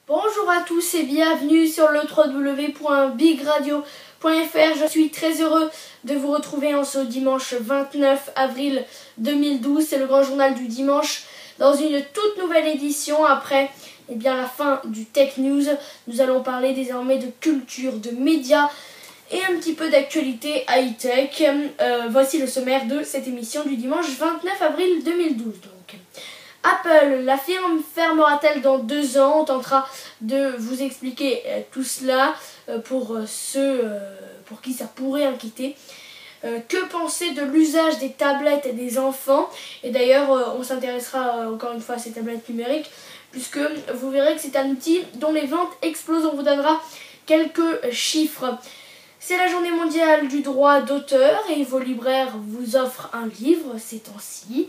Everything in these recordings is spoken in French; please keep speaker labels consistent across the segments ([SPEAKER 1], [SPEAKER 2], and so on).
[SPEAKER 1] Bonjour à tous et bienvenue sur le www.bigradio.fr. Je suis très heureux de vous retrouver en ce dimanche 29 avril 2012. C'est le grand journal du dimanche dans une toute nouvelle édition. Après la fin du Tech News, nous allons parler désormais de culture, de médias et un petit peu d'actualité high-tech. Voici le sommaire de cette émission du dimanche 29 avril 2012. Apple, la firme fermera-t-elle dans 2 ans? On tentera de vous expliquer tout cela pour ceux pour qui ça pourrait inquiéter. Que penser de l'usage des tablettes des enfants? Et d'ailleurs, on s'intéressera encore une fois à ces tablettes numériques, puisque vous verrez que c'est un outil dont les ventes explosent. On vous donnera quelques chiffres. C'est la journée mondiale du droit d'auteur et vos libraires vous offrent un livre ces temps-ci.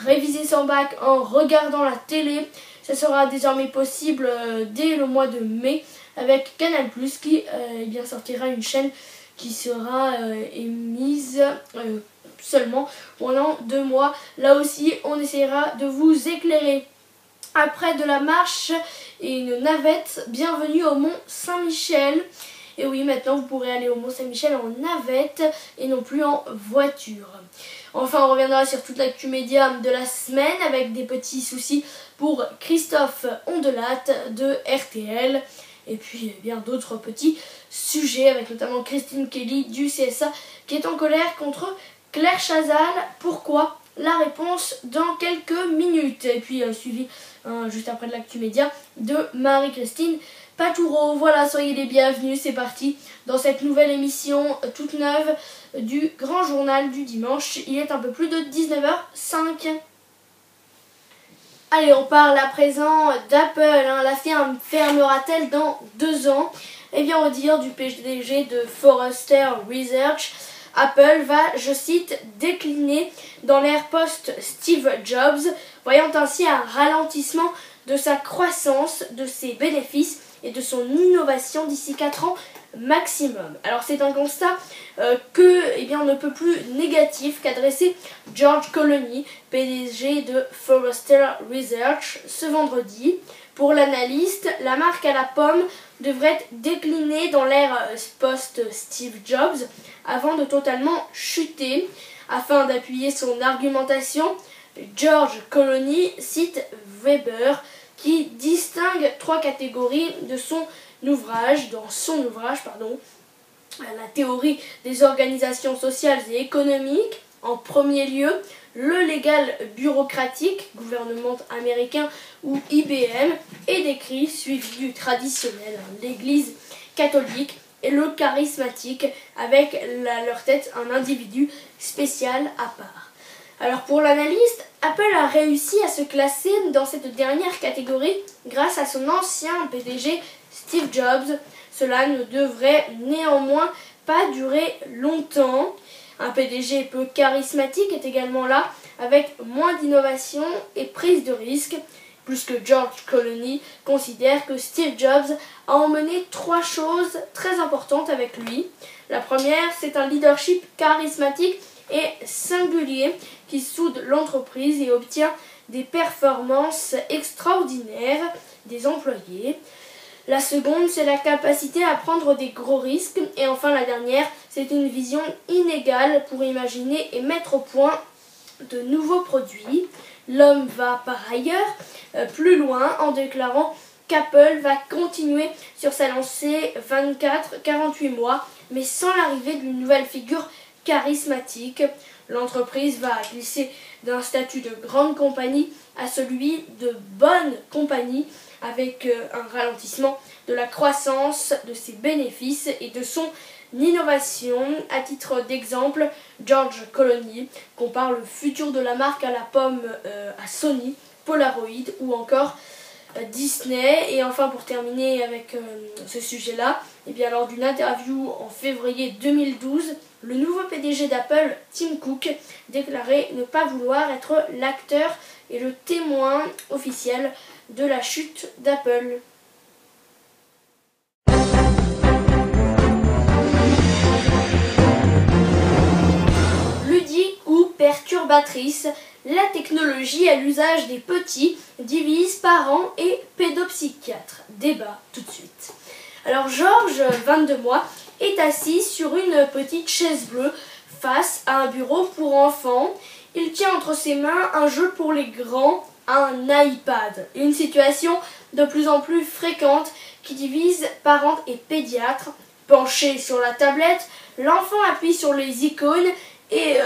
[SPEAKER 1] Réviser son bac en regardant la télé, ça sera désormais possible dès le mois de mai avec Canal+, qui sortira une chaîne qui sera émise seulement pendant 2 mois. Là aussi, on essaiera de vous éclairer. Après de la marche et une navette, bienvenue au Mont Saint-Michel. Et oui, maintenant vous pourrez aller au Mont Saint-Michel en navette et non plus en voiture. Enfin, on reviendra sur toute l'actu média de la semaine avec des petits soucis pour Christophe Ondelat de RTL. Et puis bien d'autres petits sujets avec notamment Christine Kelly du CSA qui est en colère contre Claire Chazal. Pourquoi? La réponse dans quelques minutes. Et puis suivi juste après de l'actu média de Marie-Christine Patoureau. Voilà, soyez les bienvenus, c'est parti dans cette nouvelle émission toute neuve du grand journal du dimanche. Il est un peu plus de 19h05. Allez, on parle à présent d'Apple. La firme fermera-t-elle dans 2 ans? Eh bien, au dire du PDG de Forrester Research, Apple va, je cite, décliner dans l'ère post-Steve Jobs, voyant ainsi un ralentissement de sa croissance, de ses bénéfices et de son innovation d'ici 4 ans maximum. Alors c'est un constat on ne peut plus négatif qu'adresser George Colony, PDG de Forrester Research, ce vendredi. Pour l'analyste, la marque à la pomme devrait décliner dans l'ère post-Steve Jobs avant de totalement chuter. Afin d'appuyer son argumentation, George Colony cite Weber qui distingue 3 catégories dans son ouvrage, la théorie des organisations sociales et économiques. En premier lieu, le légal bureaucratique, gouvernement américain ou IBM, est décrit, suivi du traditionnel, l'église catholique, et le charismatique, avec à leur tête un individu spécial à part. Alors pour l'analyste, Apple a réussi à se classer dans cette dernière catégorie grâce à son ancien PDG Steve Jobs. Cela ne devrait néanmoins pas durer longtemps. Un PDG peu charismatique est également là, avec moins d'innovation et prise de risque, plus que George Colony considère que Steve Jobs a emmené 3 choses très importantes avec lui. La première, c'est un leadership charismatique et singulier qui soude l'entreprise et obtient des performances extraordinaires des employés. La seconde, c'est la capacité à prendre des gros risques. Et enfin, la dernière, c'est une vision inégale pour imaginer et mettre au point de nouveaux produits. L'homme va par ailleurs plus loin en déclarant qu'Apple va continuer sur sa lancée 24-48 mois, mais sans l'arrivée d'une nouvelle figure charismatique. L'entreprise va glisser d'un statut de grande compagnie à celui de bonne compagnie, avec un ralentissement de la croissance de ses bénéfices et de son innovation. À titre d'exemple, George Colony compare le futur de la marque à la pomme à Sony, Polaroid ou encore Disney. Et enfin, pour terminer avec ce sujet-là, lors d'une interview en février 2012, le nouveau PDG d'Apple, Tim Cook, déclarait ne pas vouloir être l'acteur et le témoin officiel de la chute d'Apple. Ludique ou perturbatrice, la technologie à l'usage des petits divise parents et pédopsychiatres. Débat tout de suite. Alors Georges, 22 mois, est assis sur une petite chaise bleue face à un bureau pour enfants. Il tient entre ses mains un jeu pour les grands, un iPad. Une situation de plus en plus fréquente qui divise parents et pédiatres. Penché sur la tablette, l'enfant appuie sur les icônes et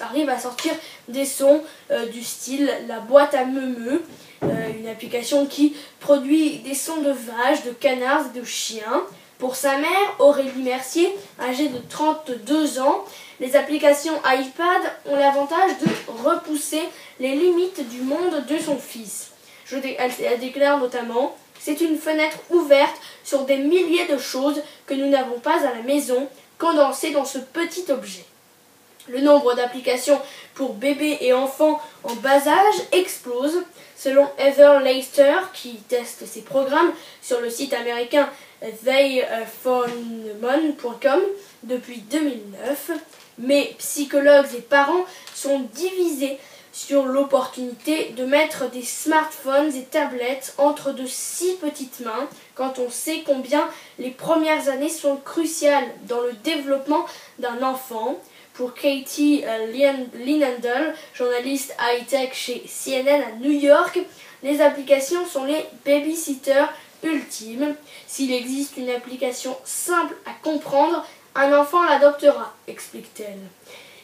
[SPEAKER 1] arrive à sortir des sons du style la boîte à meumeux, une application qui produit des sons de vaches, de canards et de chiens. Pour sa mère, Aurélie Mercier, âgée de 32 ans, les applications iPad ont l'avantage de repousser les limites du monde de son fils. Elle déclare notamment: c'est une fenêtre ouverte sur des milliers de choses que nous n'avons pas à la maison, condensées dans ce petit objet. Le nombre d'applications pour bébés et enfants en bas âge explose. Selon Heather Leister, qui teste ses programmes sur le site américain theyphone.com depuis 2009, mais psychologues et parents sont divisés sur l'opportunité de mettre des smartphones et tablettes entre de si petites mains quand on sait combien les premières années sont cruciales dans le développement d'un enfant. Pour Katie Linendl, journaliste high-tech chez CNN à New York, les applications sont les babysitters ultimes. S'il existe une application simple à comprendre, un enfant l'adoptera, explique-t-elle.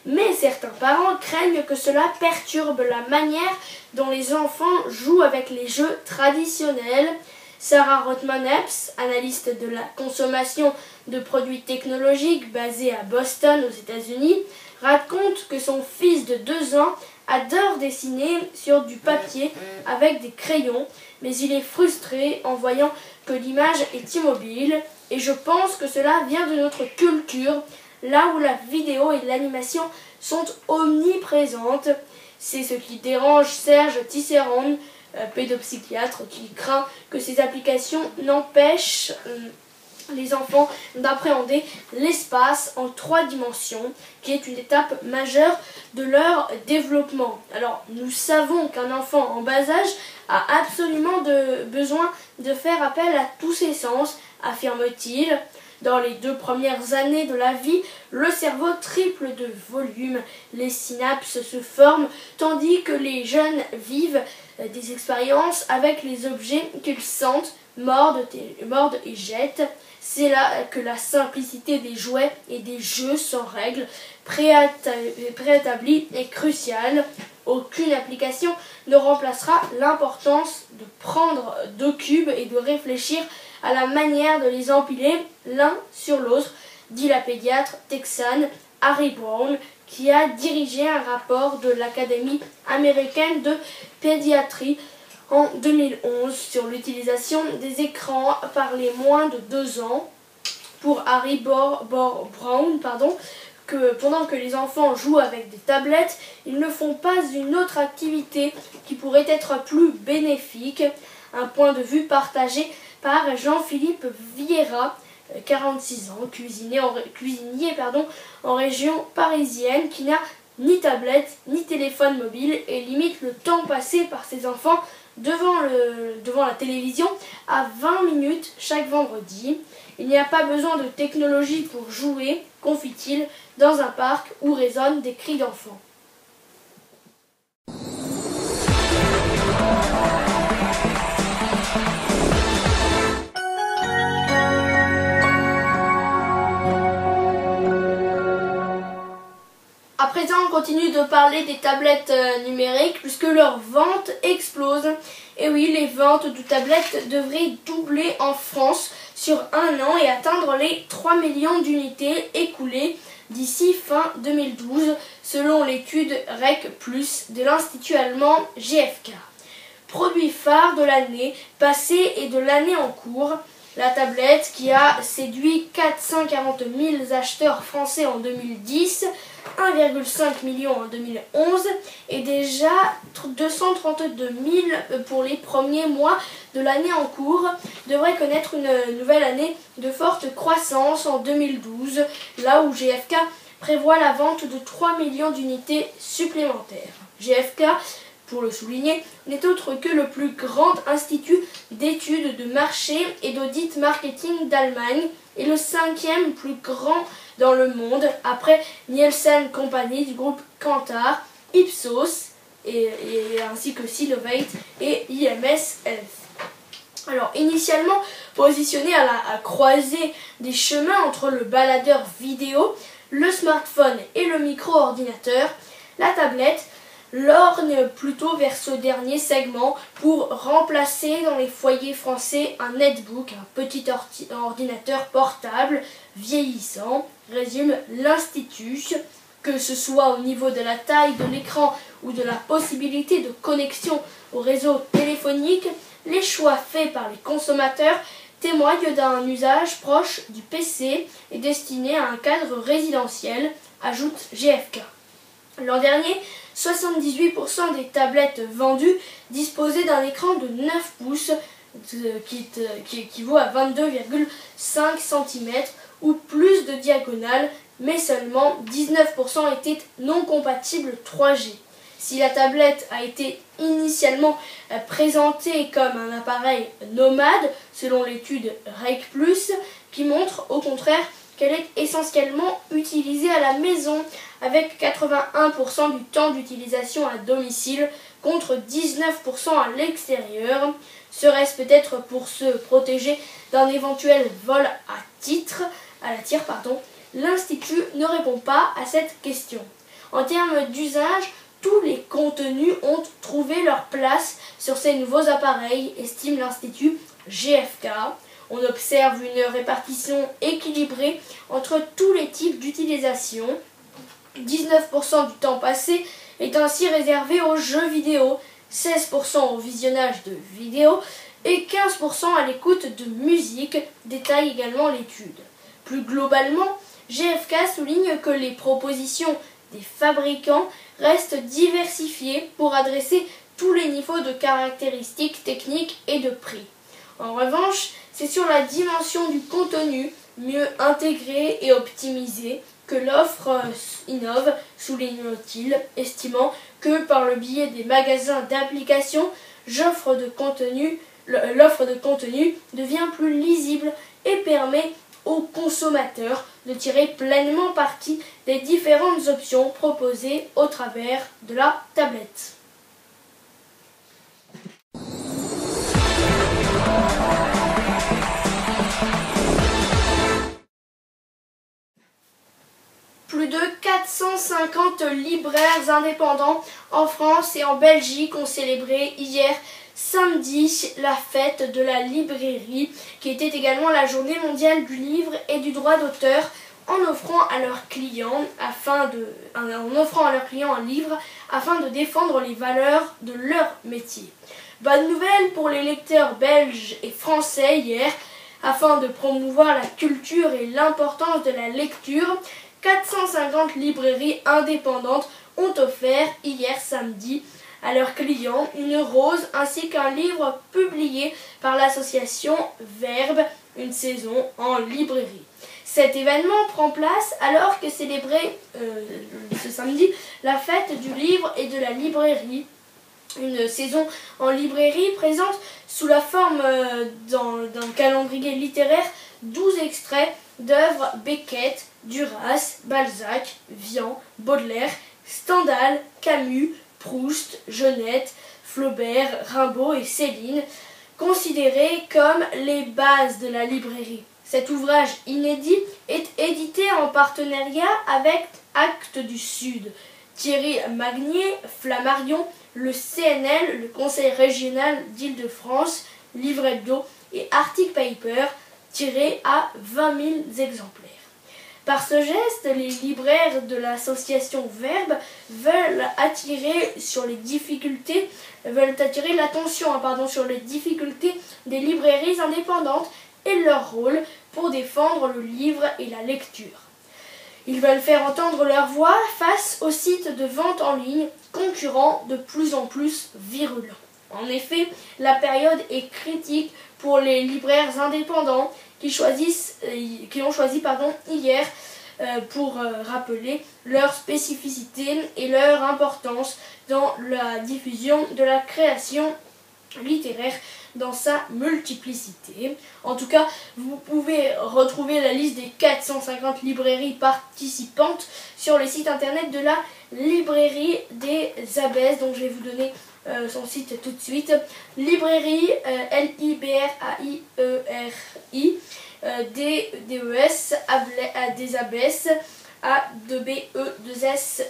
[SPEAKER 1] Mais certains parents craignent que cela perturbe la manière dont les enfants jouent avec les jeux traditionnels. Sarah Rothman-Epps, analyste de la consommation de produits technologiques basée à Boston aux États-Unis, raconte que son fils de 2 ans adore dessiner sur du papier avec des crayons, mais il est frustré en voyant que l'image est immobile, et je pense que cela vient de notre culture, là où la vidéo et l'animation sont omniprésentes. C'est ce qui dérange Serge Tisserand, pédopsychiatre, qui craint que ces applications n'empêchent les enfants d'appréhender l'espace en 3 dimensions, qui est une étape majeure de leur développement. Alors, nous savons qu'un enfant en bas âge a absolument besoin de faire appel à tous ses sens, affirme-t-il. Dans les 2 premières années de la vie, le cerveau triple de volume, les synapses se forment, tandis que les jeunes vivent des expériences avec les objets qu'ils sentent, mordent et jettent. C'est là que la simplicité des jouets et des jeux sans règles préétablis est cruciale. Aucune application ne remplacera l'importance de prendre 2 cubes et de réfléchir à la manière de les empiler l'un sur l'autre, dit la pédiatre texane Harry Brown, qui a dirigé un rapport de l'Académie américaine de pédiatrie en 2011 sur l'utilisation des écrans par les moins de 2 ans. Pour Harry Brown, que pendant que les enfants jouent avec des tablettes, ils ne font pas une autre activité qui pourrait être plus bénéfique. Un point de vue partagé par Jean-Philippe Vieira, 46 ans, cuisinier en région parisienne, qui n'a ni tablette ni téléphone mobile et limite le temps passé par ses enfants devant la télévision à 20 minutes chaque vendredi. Il n'y a pas besoin de technologie pour jouer, confie-t-il, dans un parc où résonnent des cris d'enfants. À présent, on continue de parler des tablettes numériques puisque leurs ventes explosent. Et oui, les ventes de tablettes devraient doubler en France sur 1 an et atteindre les 3 millions d'unités écoulées d'ici fin 2012, selon l'étude REC+, de l'Institut allemand GfK. Produit phare de l'année passée et de l'année en cours, la tablette qui a séduit 440 000 acheteurs français en 2010, 1,5 million en 2011 et déjà 232 000 pour les premiers mois de l'année en cours, devrait connaître une nouvelle année de forte croissance en 2012, là où GfK prévoit la vente de 3 millions d'unités supplémentaires. GfK, pour le souligner, n'est autre que le plus grand institut d'études de marché et d'audit marketing d'Allemagne et le 5e plus grand dans le monde, après Nielsen Company du groupe Kantar, Ipsos, ainsi que Sinovate et IMS Health. Alors, initialement positionné à la croisée des chemins entre le baladeur vidéo, le smartphone et le micro-ordinateur, la tablette lorgne plutôt vers ce dernier segment pour remplacer dans les foyers français un netbook, un petit ordinateur portable vieillissant, résume l'Institut. Que ce soit au niveau de la taille de l'écran ou de la possibilité de connexion au réseau téléphonique, les choix faits par les consommateurs témoignent d'un usage proche du PC et destiné à un cadre résidentiel, ajoute GfK. L'an dernier, 78% des tablettes vendues disposaient d'un écran de 9 pouces qui équivaut à 22,5 cm ou plus de diagonale, mais seulement 19% étaient non compatibles 3G. Si la tablette a été initialement présentée comme un appareil nomade, selon l'étude REC+, qui montre au contraire qu'elle est essentiellement utilisée à la maison, avec 81% du temps d'utilisation à domicile contre 19% à l'extérieur. Serait-ce peut-être pour se protéger d'un éventuel vol à la tire, l'Institut ne répond pas à cette question. En termes d'usage, tous les contenus ont trouvé leur place sur ces nouveaux appareils, estime l'Institut GfK. On observe une répartition équilibrée entre tous les types d'utilisation. 19% du temps passé est ainsi réservé aux jeux vidéo, 16% au visionnage de vidéos et 15% à l'écoute de musique, détaille également l'étude. Plus globalement, GfK souligne que les propositions des fabricants restent diversifiées pour adresser tous les niveaux de caractéristiques techniques et de prix. En revanche, c'est sur la dimension du contenu, mieux intégrée et optimisée, que l'offre innove, souligne-t-il, estimant que par le biais des magasins d'applications, l'offre de contenu devient plus lisible et permet aux consommateurs de tirer pleinement parti des différentes options proposées au travers de la tablette. Plus de 450 libraires indépendants en France et en Belgique ont célébré hier samedi la fête de la librairie, qui était également la journée mondiale du livre et du droit d'auteur, en offrant à leurs clients un livre afin de défendre les valeurs de leur métier. Bonne nouvelle pour les lecteurs belges et français hier, afin de promouvoir la culture et l'importance de la lecture, 450 librairies indépendantes ont offert hier samedi à leurs clients une rose ainsi qu'un livre publié par l'association Verbe, une saison en librairie. Cet événement prend place alors que célébrait ce samedi la fête du livre et de la librairie. Une saison en librairie présente sous la forme d'un calendrier littéraire 12 extraits d'œuvres Beckett, Duras, Balzac, Vian, Baudelaire, Stendhal, Camus, Proust, Genette, Flaubert, Rimbaud et Céline, considérés comme les bases de la librairie. Cet ouvrage inédit est édité en partenariat avec Actes du Sud. Thierry Magnier, Flammarion, le CNL, le Conseil régional d'Île-de-France, Livre Hebdo et Arctic Paper, tirés à 20 000 exemplaires. Par ce geste, les libraires de l'association Verbe veulent attirer l'attention sur les difficultés des librairies indépendantes et leur rôle pour défendre le livre et la lecture. Ils veulent faire entendre leur voix face aux sites de vente en ligne concurrents de plus en plus virulents. En effet, la période est critique pour les libraires indépendants qui ont choisi hier pour rappeler leur spécificité et leur importance dans la diffusion de la création littéraire dans sa multiplicité. En tout cas, vous pouvez retrouver la liste des 450 librairies participantes sur le site internet de la librairie des Abbesses, donc je vais vous donner son site tout de suite. Librairie Librairie des Abbesses A2BE2SES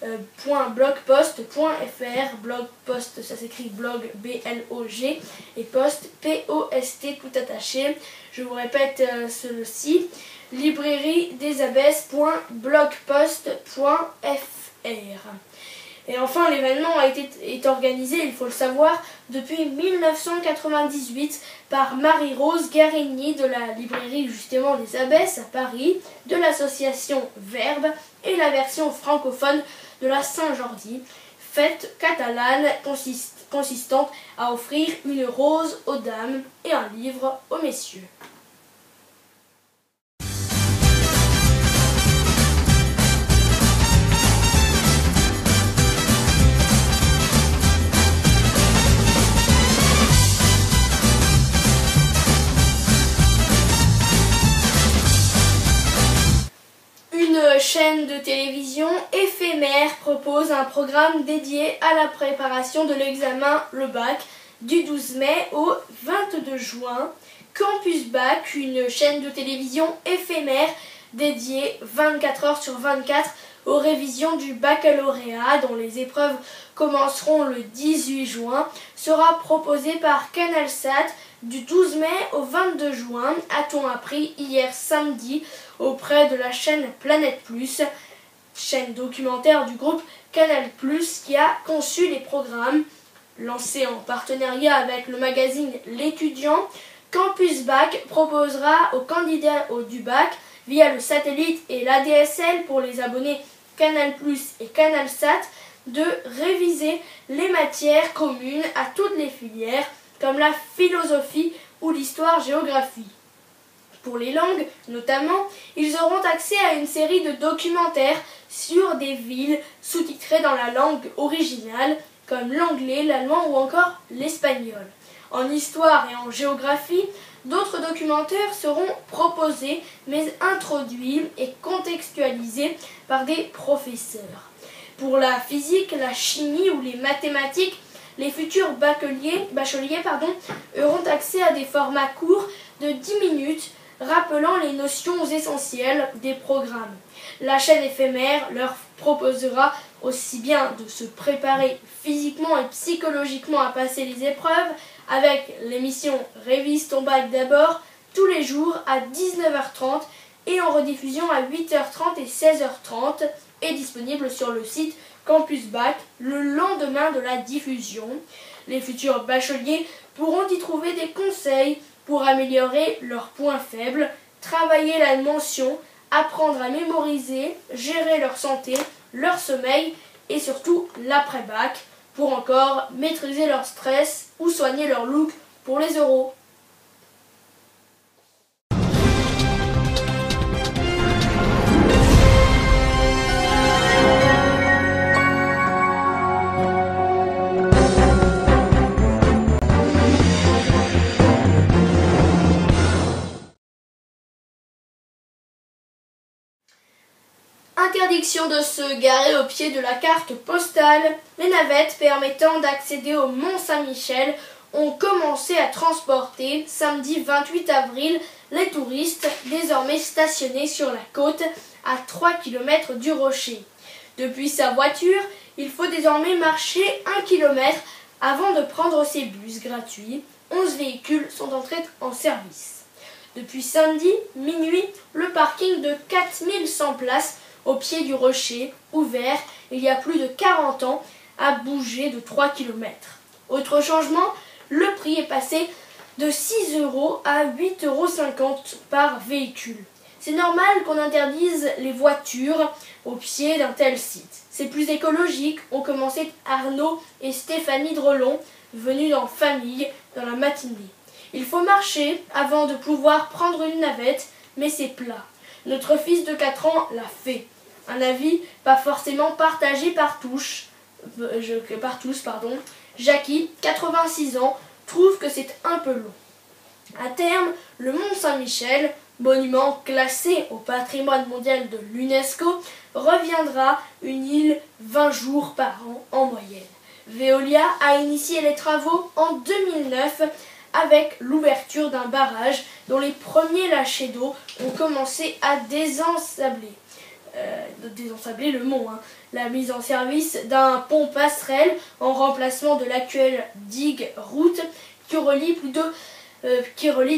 [SPEAKER 1] .blogpost.fr. Blogpost, ça s'écrit blog B-L-O-G et post P-O-S-T tout attaché. Je vous répète celui-ci, librairiedesabesses.blogpost.fr. Et enfin, l'événement est organisé, il faut le savoir, depuis 1998 par Marie-Rose Garigny de la librairie justement des Abbesses à Paris, de l'association Verbe et la version francophone de la Saint-Jordi, fête catalane consistante à offrir une rose aux dames et un livre aux messieurs. Une chaîne de télévision éphémère propose un programme dédié à la préparation de l'examen, le bac, du 12 mai au 22 juin. Campus Bac, une chaîne de télévision éphémère dédiée 24 heures sur 24 aux révisions du baccalauréat, dont les épreuves commenceront le 18 juin, sera proposée par CanalSat du 12 mai au 22 juin, a-t-on appris hier samedi auprès de la chaîne Planète Plus, chaîne documentaire du groupe Canal+, qui a conçu les programmes. Lancé en partenariat avec le magazine L'Étudiant, Campus Bac proposera aux candidats du bac, via le satellite et l'ADSL pour les abonnés Canal+ et CanalSat, de réviser les matières communes à toutes les filières, comme la philosophie ou l'histoire-géographie. Pour les langues, notamment, ils auront accès à une série de documentaires sur des villes sous-titrées dans la langue originale, comme l'anglais, l'allemand ou encore l'espagnol. En histoire et en géographie, d'autres documentaires seront proposés, mais introduits et contextualisés par des professeurs. Pour la physique, la chimie ou les mathématiques, les futurs bacheliers auront accès à des formats courts de 10 minutes rappelant les notions essentielles des programmes. La chaîne éphémère leur proposera aussi bien de se préparer physiquement et psychologiquement à passer les épreuves avec l'émission Révise ton bac d'abord tous les jours à 19h30 et en rediffusion à 8h30 et 16h30 et disponible sur le site Campus Bac le lendemain de la diffusion. Les futurs bacheliers pourront y trouver des conseils pour améliorer leurs points faibles, travailler la mention, apprendre à mémoriser, gérer leur santé, leur sommeil et surtout l'après-bac, pour encore maîtriser leur stress ou soigner leur look pour les euros. Interdiction de se garer au pied de la carte postale. Les navettes permettant d'accéder au Mont-Saint-Michel ont commencé à transporter samedi 28 avril les touristes désormais stationnés sur la côte à 3 km du rocher. Depuis sa voiture, il faut désormais marcher 1 km avant de prendre ses bus gratuits. 11 véhicules sont entrés en service. Depuis samedi, minuit, le parking de 4100 places au pied du rocher, ouvert il y a plus de 40 ans, a bougé de 3 km. Autre changement, le prix est passé de 6 € à 8,50 € par véhicule. C'est normal qu'on interdise les voitures au pied d'un tel site. C'est plus écologique, ont commencé Arnaud et Stéphanie Drelon, venus en famille dans la matinée. Il faut marcher avant de pouvoir prendre une navette, mais c'est plat. Notre fils de 4 ans l'a fait. Un avis pas forcément partagé par tous. Jackie, 86 ans, trouve que c'est un peu long. À terme, le Mont Saint-Michel, monument classé au patrimoine mondial de l'UNESCO, reviendra une île 20 jours par an en moyenne. Veolia a initié les travaux en 2009 avec l'ouverture d'un barrage dont les premiers lâchers d'eau ont commencé à désensabler le mont. La mise en service d'un pont passerelle en remplacement de l'actuelle digue route qui relie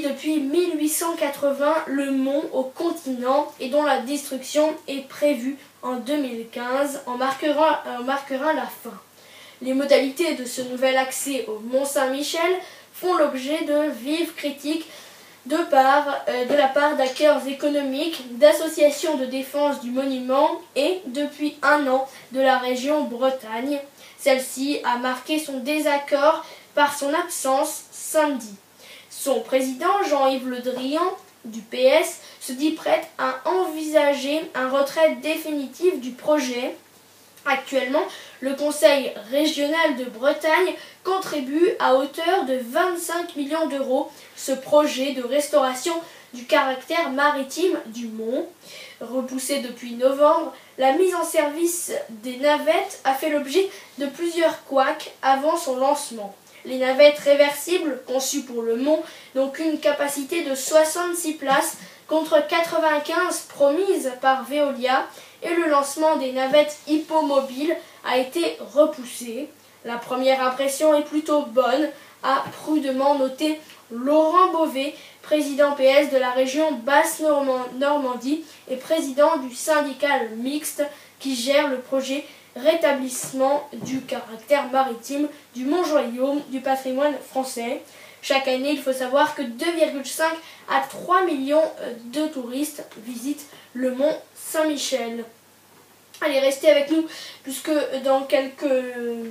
[SPEAKER 1] depuis 1880 le mont au continent et dont la destruction est prévue en 2015 en marquera la fin. Les modalités de ce nouvel accès au Mont Saint-Michel font l'objet de vives critiques de la part d'acteurs économiques, d'associations de défense du monument et, depuis un an, de la région Bretagne. Celle-ci a marqué son désaccord par son absence samedi. Son président, Jean-Yves Le Drian, du PS, se dit prêt à envisager un retrait définitif du projet. Actuellement, le Conseil régional de Bretagne contribue à hauteur de 25 millions d'euros ce projet de restauration du caractère maritime du mont. Repoussé depuis novembre, la mise en service des navettes a fait l'objet de plusieurs couacs avant son lancement. Les navettes réversibles, conçues pour le mont, n'ont qu'une capacité de 66 places contre 95 promises par Veolia, et le lancement des navettes hippomobiles a été repoussé. La première impression est plutôt bonne, a prudemment noté Laurent Beauvais, président PS de la région Basse-Normandie et président du syndicat mixte qui gère le projet rétablissement du caractère maritime du Mont-Joyaume du patrimoine français. Chaque année, il faut savoir que 2,5 à 3 millions de touristes visitent le Mont Saint-Michel. Allez, restez avec nous puisque dans quelques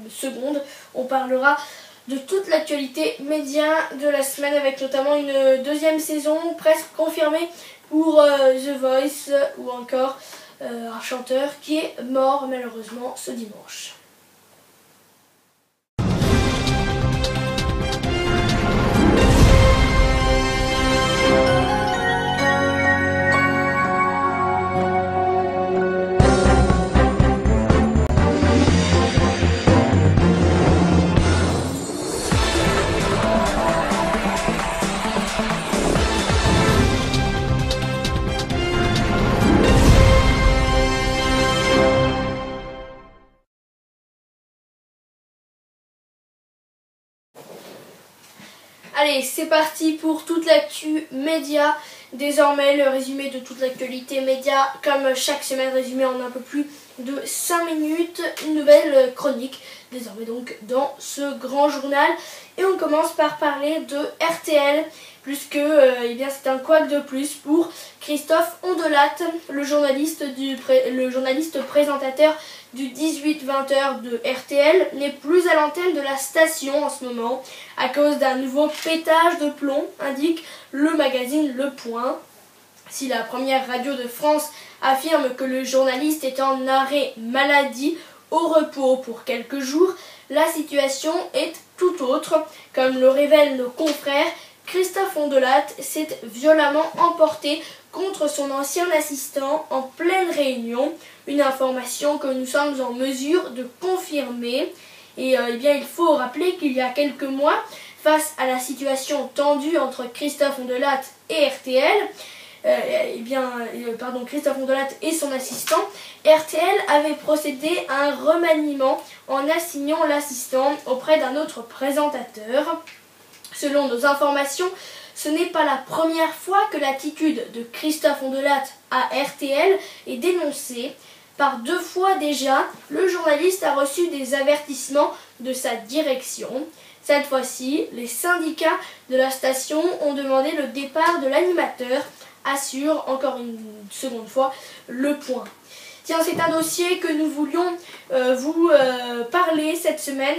[SPEAKER 1] secondes, on parlera de toute l'actualité média de la semaine avec notamment une deuxième saison presque confirmée pour The Voice ou encore un chanteur qui est mort malheureusement ce dimanche. Allez, c'est parti pour toute l'actu média. Désormais, le résumé de toute l'actualité média, comme chaque semaine, résumé en un peu plus de 5 minutes. Une nouvelle chronique, désormais donc, dans ce grand journal. Et on commence par parler de RTL, puisque c'est un couac de plus pour Christophe Ondelat, le journaliste présentateur du 18-20h de RTL, n'est plus à l'antenne de la station en ce moment à cause d'un nouveau pétage de plomb, indique le magazine Le Point. Si la première radio de France affirme que le journaliste est en arrêt maladie au repos pour quelques jours, la situation est tout autre. Comme le révèlent nos confrères, Christophe Ondelat s'est violemment emporté contre son ancien assistant en pleine réunion, une information que nous sommes en mesure de confirmer. Et il faut rappeler qu'il y a quelques mois, face à la situation tendue entre Christophe Ondelat et RTL, Christophe Ondelat et son assistant, RTL avait procédé à un remaniement en assignant l'assistant auprès d'un autre présentateur. Selon nos informations, ce n'est pas la première fois que l'attitude de Christophe Ondelat à RTL est dénoncée. Par 2 fois déjà, le journaliste a reçu des avertissements de sa direction. Cette fois-ci, les syndicats de la station ont demandé le départ de l'animateur, assure encore une seconde fois Le Point. Tiens, c'est un dossier que nous voulions vous parler cette semaine.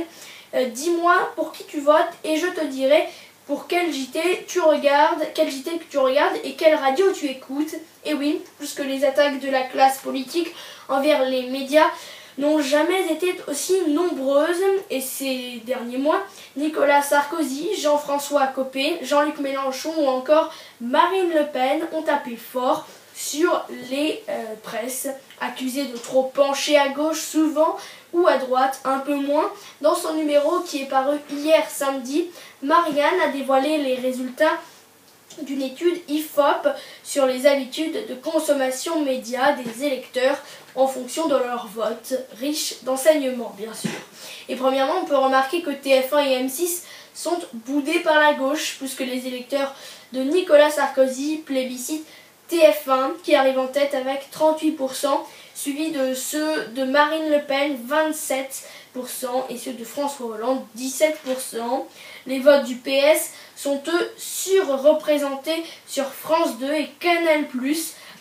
[SPEAKER 1] Dis-moi pour qui tu votes et je te dirai pour quel JT tu regardes, et quelle radio tu écoutes. Et oui, puisque les attaques de la classe politique envers les médias n'ont jamais été aussi nombreuses. Et ces derniers mois, Nicolas Sarkozy, Jean-François Copé, Jean-Luc Mélenchon ou encore Marine Le Pen ont tapé fort sur les presses, accusées de trop pencher à gauche souvent ou à droite un peu moins. Dans son numéro qui est paru hier samedi, Marianne a dévoilé les résultats d'une étude IFOP sur les habitudes de consommation média des électeurs en fonction de leur vote, riche d'enseignements bien sûr. Et premièrement, on peut remarquer que TF1 et M6 sont boudés par la gauche, puisque les électeurs de Nicolas Sarkozy plébiscitent TF1 qui arrive en tête avec 38%, suivi de ceux de Marine Le Pen 27% et ceux de François Hollande 17%. Les votes du PS sont eux surreprésentés sur France 2 et Canal+,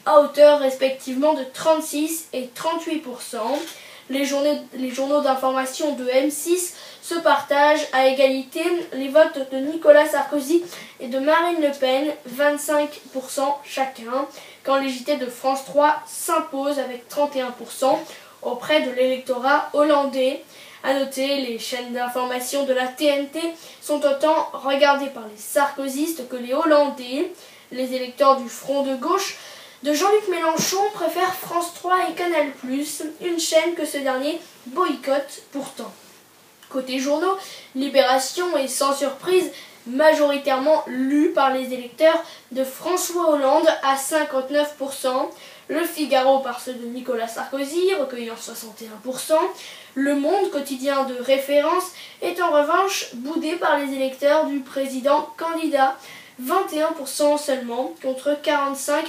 [SPEAKER 1] à hauteur respectivement de 36 et 38%. Les journaux d'information de M6 se partagent à égalité les votes de Nicolas Sarkozy et de Marine Le Pen, 25% chacun, quand les JT de France 3 s'imposent avec 31% auprès de l'électorat hollandais. A noter, les chaînes d'information de la TNT sont autant regardées par les sarkozystes que les Hollandais. Les électeurs du Front de gauche de Jean-Luc Mélenchon préfèrent France 3 et Canal+, une chaîne que ce dernier boycotte pourtant. Côté journaux, Libération est sans surprise majoritairement lu par les électeurs de François Hollande à 59%, Le Figaro par ceux de Nicolas Sarkozy recueillant 61%, Le Monde, quotidien de référence, est en revanche boudé par les électeurs du président candidat, 21% seulement contre 45%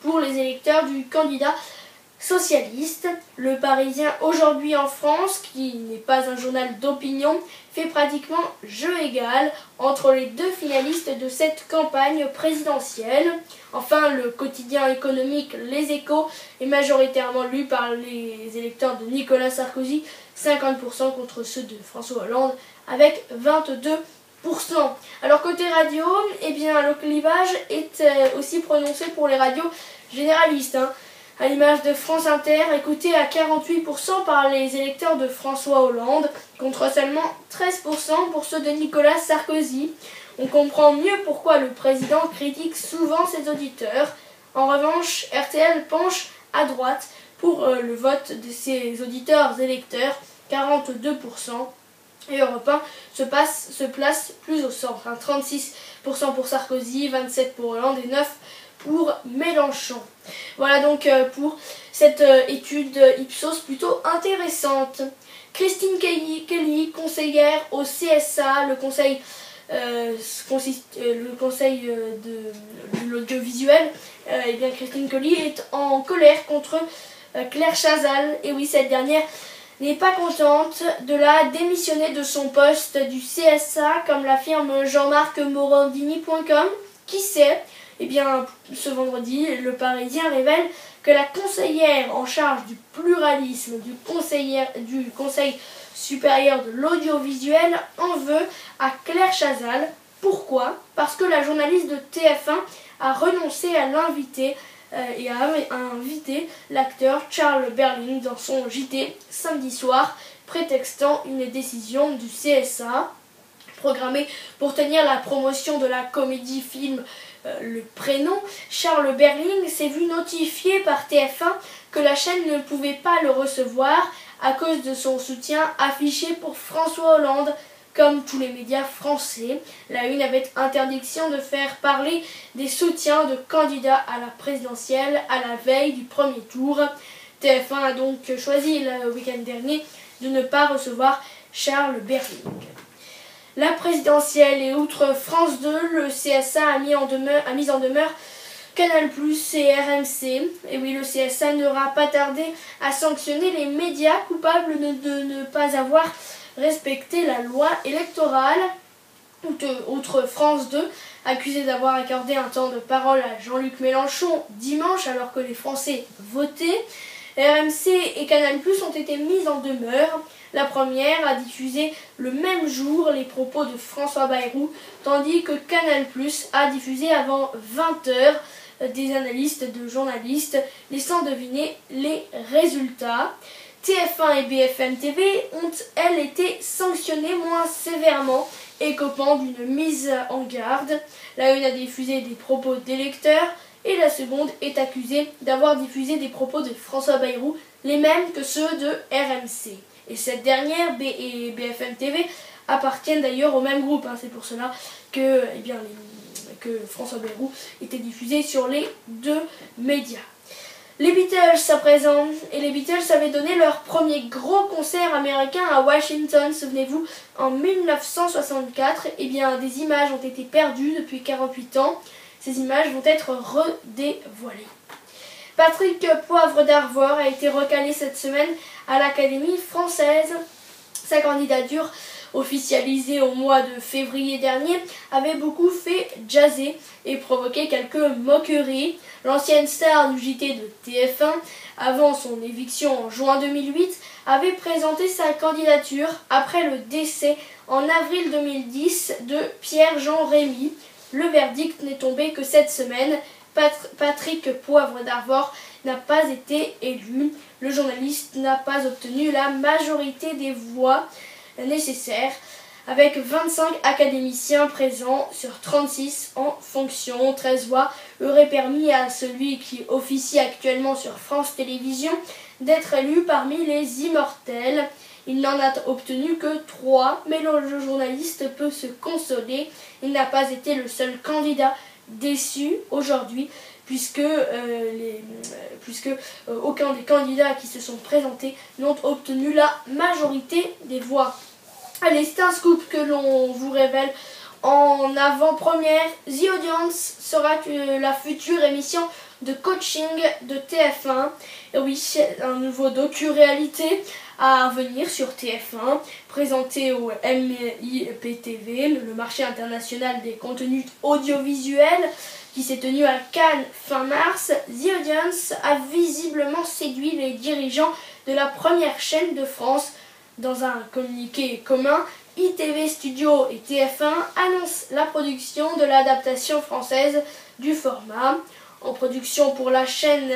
[SPEAKER 1] pour les électeurs du candidat socialiste. Le Parisien aujourd'hui en France, qui n'est pas un journal d'opinion, fait pratiquement jeu égal entre les deux finalistes de cette campagne présidentielle. Enfin, le quotidien économique Les Échos est majoritairement lu par les électeurs de Nicolas Sarkozy, 50% contre ceux de François Hollande avec 22%. Alors côté radio, eh bien, le clivage est aussi prononcé pour les radios généralistes, à l'image de France Inter, écouté à 48% par les électeurs de François Hollande, contre seulement 13% pour ceux de Nicolas Sarkozy. On comprend mieux pourquoi le président critique souvent ses auditeurs. En revanche, RTL penche à droite pour le vote de ses auditeurs électeurs, 42%. Et Europe 1 se place plus au centre, 36% pour Sarkozy, 27% pour Hollande et 9% pour Mélenchon. Voilà donc pour cette étude Ipsos plutôt intéressante. Christine Kelly, conseillère au CSA, le conseil de l'audiovisuel, et bien Christine Kelly est en colère contre Claire Chazal. Et oui, cette dernière n'est pas contente de la démissionner de son poste du CSA, comme l'affirme Jean-Marc Morandini.com. Qui sait? Eh bien, ce vendredi, le Parisien révèle que la conseillère en charge du pluralisme du Conseil supérieur de l'audiovisuel en veut à Claire Chazal. Pourquoi? Parce que la journaliste de TF1 a renoncé à l'inviter et a invité l'acteur Charles Berling dans son JT samedi soir, prétextant une décision du CSA programmée pour tenir la promotion de la comédie-film Le Prénom. Charles Berling s'est vu notifier par TF1 que la chaîne ne pouvait pas le recevoir à cause de son soutien affiché pour François Hollande. Comme tous les médias français, la Une avait interdiction de faire parler des soutiens de candidats à la présidentielle à la veille du premier tour. TF1 a donc choisi le week-end dernier de ne pas recevoir Charles Berling. La présidentielle et outre France 2, le CSA a mis en demeure Canal+ et RMC. Et oui, le CSA n'aura pas tardé à sanctionner les médias coupables de ne pas avoir respecté la loi électorale. Outre France 2, accusé d'avoir accordé un temps de parole à Jean-Luc Mélenchon dimanche alors que les Français votaient, RMC et Canal+ ont été mises en demeure. La première a diffusé le même jour les propos de François Bayrou, tandis que Canal+ a diffusé avant 20h des analystes de journalistes, laissant deviner les résultats. TF1 et BFM TV ont, elles, été sanctionnées moins sévèrement, écopant d'une mise en garde. La une a diffusé des propos d'électeurs et la seconde est accusée d'avoir diffusé des propos de François Bayrou, les mêmes que ceux de RMC. Et cette dernière, et BFM TV, appartiennent d'ailleurs au même groupe. C'est pour cela que, que François Bayrou était diffusé sur les deux médias. Les Beatles à présent, et les Beatles avaient donné leur premier gros concert américain à Washington, souvenez-vous, en 1964. Des images ont été perdues depuis 48 ans. Ces images vont être redévoilées. Patrick Poivre d'Arvor a été recalé cette semaine à l'Académie française. Sa candidature, officialisée au mois de février dernier, avait beaucoup fait jaser et provoqué quelques moqueries. L'ancienne star du JT de TF1, avant son éviction en juin 2008, avait présenté sa candidature après le décès en avril 2010 de Pierre-Jean Rémy. Le verdict n'est tombé que cette semaine. Patrick Poivre d'Arvor n'a pas été élu. Le journaliste n'a pas obtenu la majorité des voix nécessaires, avec 25 académiciens présents sur 36 en fonction. 13 voix auraient permis à celui qui officie actuellement sur France Télévisions d'être élu parmi les immortels. Il n'en a obtenu que 3, mais le journaliste peut se consoler. Il n'a pas été le seul candidat déçu aujourd'hui, puisque aucun des candidats qui se sont présentés n'ont obtenu la majorité des voix. Allez, c'est un scoop que l'on vous révèle en avant-première. The Audience sera la future émission de coaching de TF1. Et oui, c'est un nouveau docu-réalité à venir sur TF1, présenté au MIPTV, le marché international des contenus audiovisuels, qui s'est tenu à Cannes fin mars. The Audience a visiblement séduit les dirigeants de la première chaîne de France. Dans un communiqué commun, ITV Studio et TF1 annoncent la production de l'adaptation française du format. En production pour la chaîne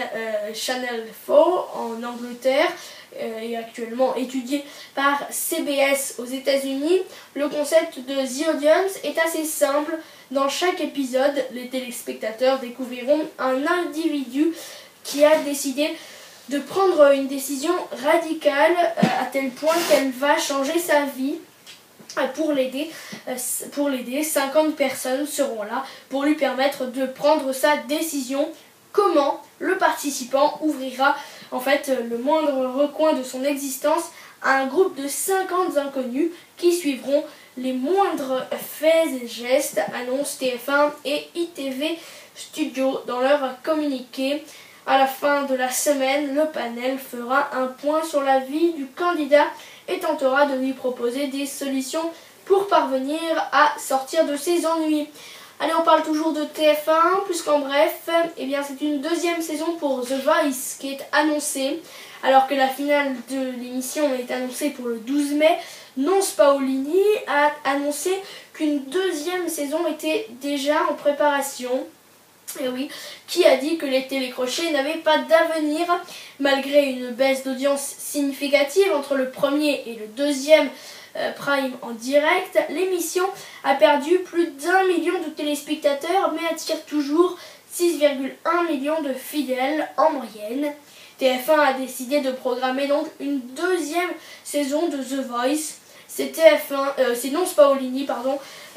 [SPEAKER 1] Channel 4 en Angleterre et actuellement étudié par CBS aux États-Unis, le concept de The Audience est assez simple. Dans chaque épisode, les téléspectateurs découvriront un individu qui a décidé de prendre une décision radicale à tel point qu'elle va changer sa vie. Pour l'aider, 50 personnes seront là pour lui permettre de prendre sa décision. Comment le participant ouvrira le moindre recoin de son existence à un groupe de 50 inconnus qui suivront les moindres faits et gestes, annoncent TF1 et ITV Studio dans leur communiqué. À la fin de la semaine, le panel fera un point sur la vie du candidat et tentera de lui proposer des solutions pour parvenir à sortir de ses ennuis. Allez, on parle toujours de TF1, puisqu'en bref, c'est une deuxième saison pour The Voice qui est annoncée, alors que la finale de l'émission est annoncée pour le 12 mai. Nonce Paolini a annoncé qu'une deuxième saison était déjà en préparation. Et oui, qui a dit que les télécrochets n'avaient pas d'avenir. Malgré une baisse d'audience significative entre le premier et le deuxième prime en direct, l'émission a perdu plus d'1 million de téléspectateurs mais attire toujours 6,1 millions de fidèles en moyenne. TF1 a décidé de programmer donc une deuxième saison de The Voice. C'est Nonce Paolini,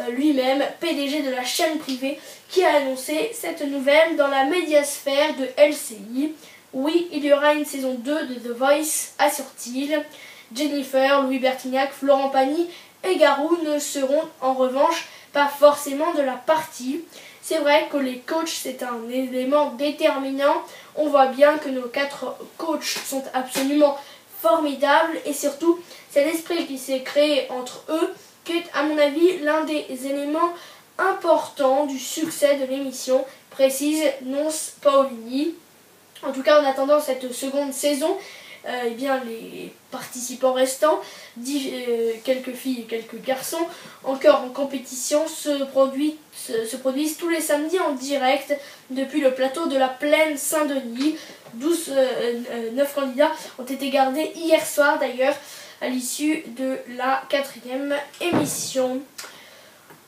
[SPEAKER 1] lui-même, PDG de la chaîne privée, qui a annoncé cette nouvelle dans la médiasphère de LCI. Oui, il y aura une saison 2 de The Voice, assure-t-il. Jennifer, Louis Bertignac, Florent Pagny et Garou ne seront en revanche pas forcément de la partie. C'est vrai que les coachs, c'est un élément déterminant. On voit bien que nos 4 coachs sont absolument formidables et surtout, c'est l'esprit qui s'est créé entre eux qui est, à mon avis, l'un des éléments importants du succès de l'émission, précise Nonce Paolini. En tout cas, en attendant cette seconde saison, eh bien, les participants restants, quelques filles et quelques garçons, encore en compétition, se produisent tous les samedis en direct depuis le plateau de la Plaine Saint-Denis. 9 candidats ont été gardés hier soir d'ailleurs, à l'issue de la 4e émission.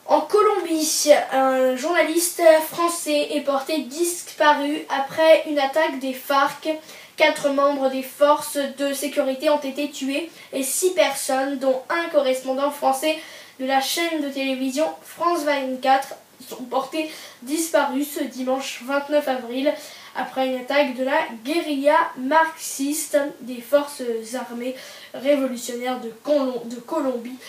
[SPEAKER 1] En Colombie, un journaliste français est porté disparu après une attaque des FARC. 4 membres des forces de sécurité ont été tués et 6 personnes, dont un correspondant français de la chaîne de télévision France 24, sont portés disparus ce dimanche 29 avril après une attaque de la guérilla marxiste des forces armées révolutionnaires de Colombie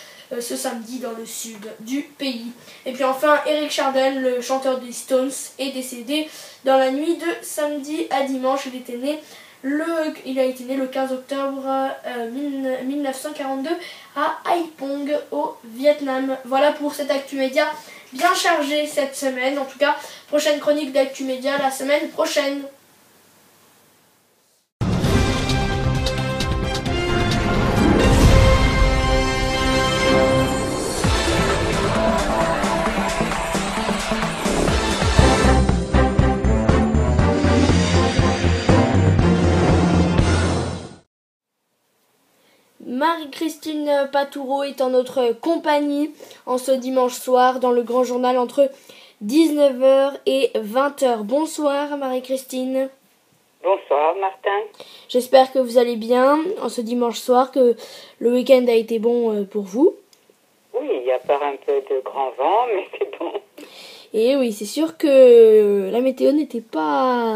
[SPEAKER 1] ce samedi dans le sud du pays. Et puis enfin, Eric Chardin, le chanteur des Stones, est décédé dans la nuit de samedi à dimanche. Il a été né le 15 octobre 1942 à Haiphong au Vietnam. Voilà pour cette Actu Média bien chargée cette semaine. En tout cas, prochaine chronique d'Actu Média la semaine prochaine. Marie-Christine Patoureau est en notre compagnie en ce dimanche soir dans le grand journal entre 19h et 20h. Bonsoir Marie-Christine.
[SPEAKER 2] Bonsoir Martin.
[SPEAKER 1] J'espère que vous allez bien en ce dimanche soir, que le week-end a été bon pour vous.
[SPEAKER 2] Oui, il y a pas un peu de grand vent, mais c'est bon.
[SPEAKER 1] Et oui, c'est sûr que la météo n'était pas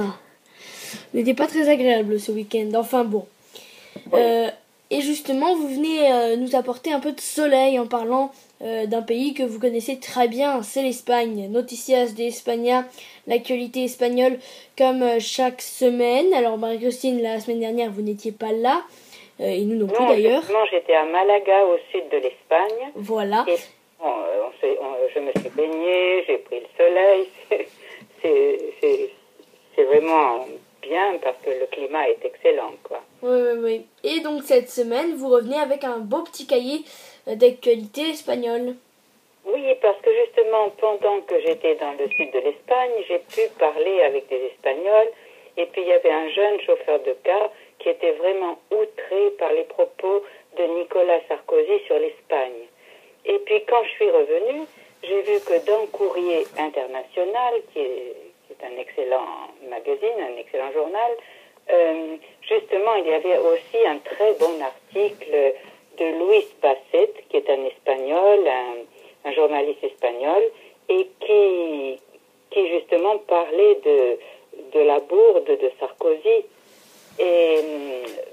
[SPEAKER 1] très agréable ce week-end. Enfin bon.
[SPEAKER 2] Oui.
[SPEAKER 1] Et justement, vous venez nous apporter un peu de soleil en parlant d'un pays que vous connaissez très bien, c'est l'Espagne. Noticias de España, l'actualité espagnole comme chaque semaine. Alors Marie-Christine, la semaine dernière, vous n'étiez pas là, et nous non plus d'ailleurs.
[SPEAKER 2] Non, j'étais à Malaga, au sud de l'Espagne.
[SPEAKER 1] Voilà.
[SPEAKER 2] Et je me suis baignée, j'ai pris le soleil. C'est vraiment bien parce que le climat est excellent, quoi.
[SPEAKER 1] Oui. Et donc cette semaine, vous revenez avec un beau petit cahier d'actualité espagnole.
[SPEAKER 2] Oui, parce que justement, pendant que j'étais dans le sud de l'Espagne, j'ai pu parler avec des Espagnols. Et puis il y avait un jeune chauffeur de car qui était vraiment outré par les propos de Nicolas Sarkozy sur l'Espagne. Et puis quand je suis revenue, j'ai vu que dans Courrier International, qui est un excellent magazine, un excellent journal, justement, il y avait aussi un très bon article de Luis Basset, qui est un Espagnol, un journaliste espagnol, et qui justement parlait de la bourde de Sarkozy. Et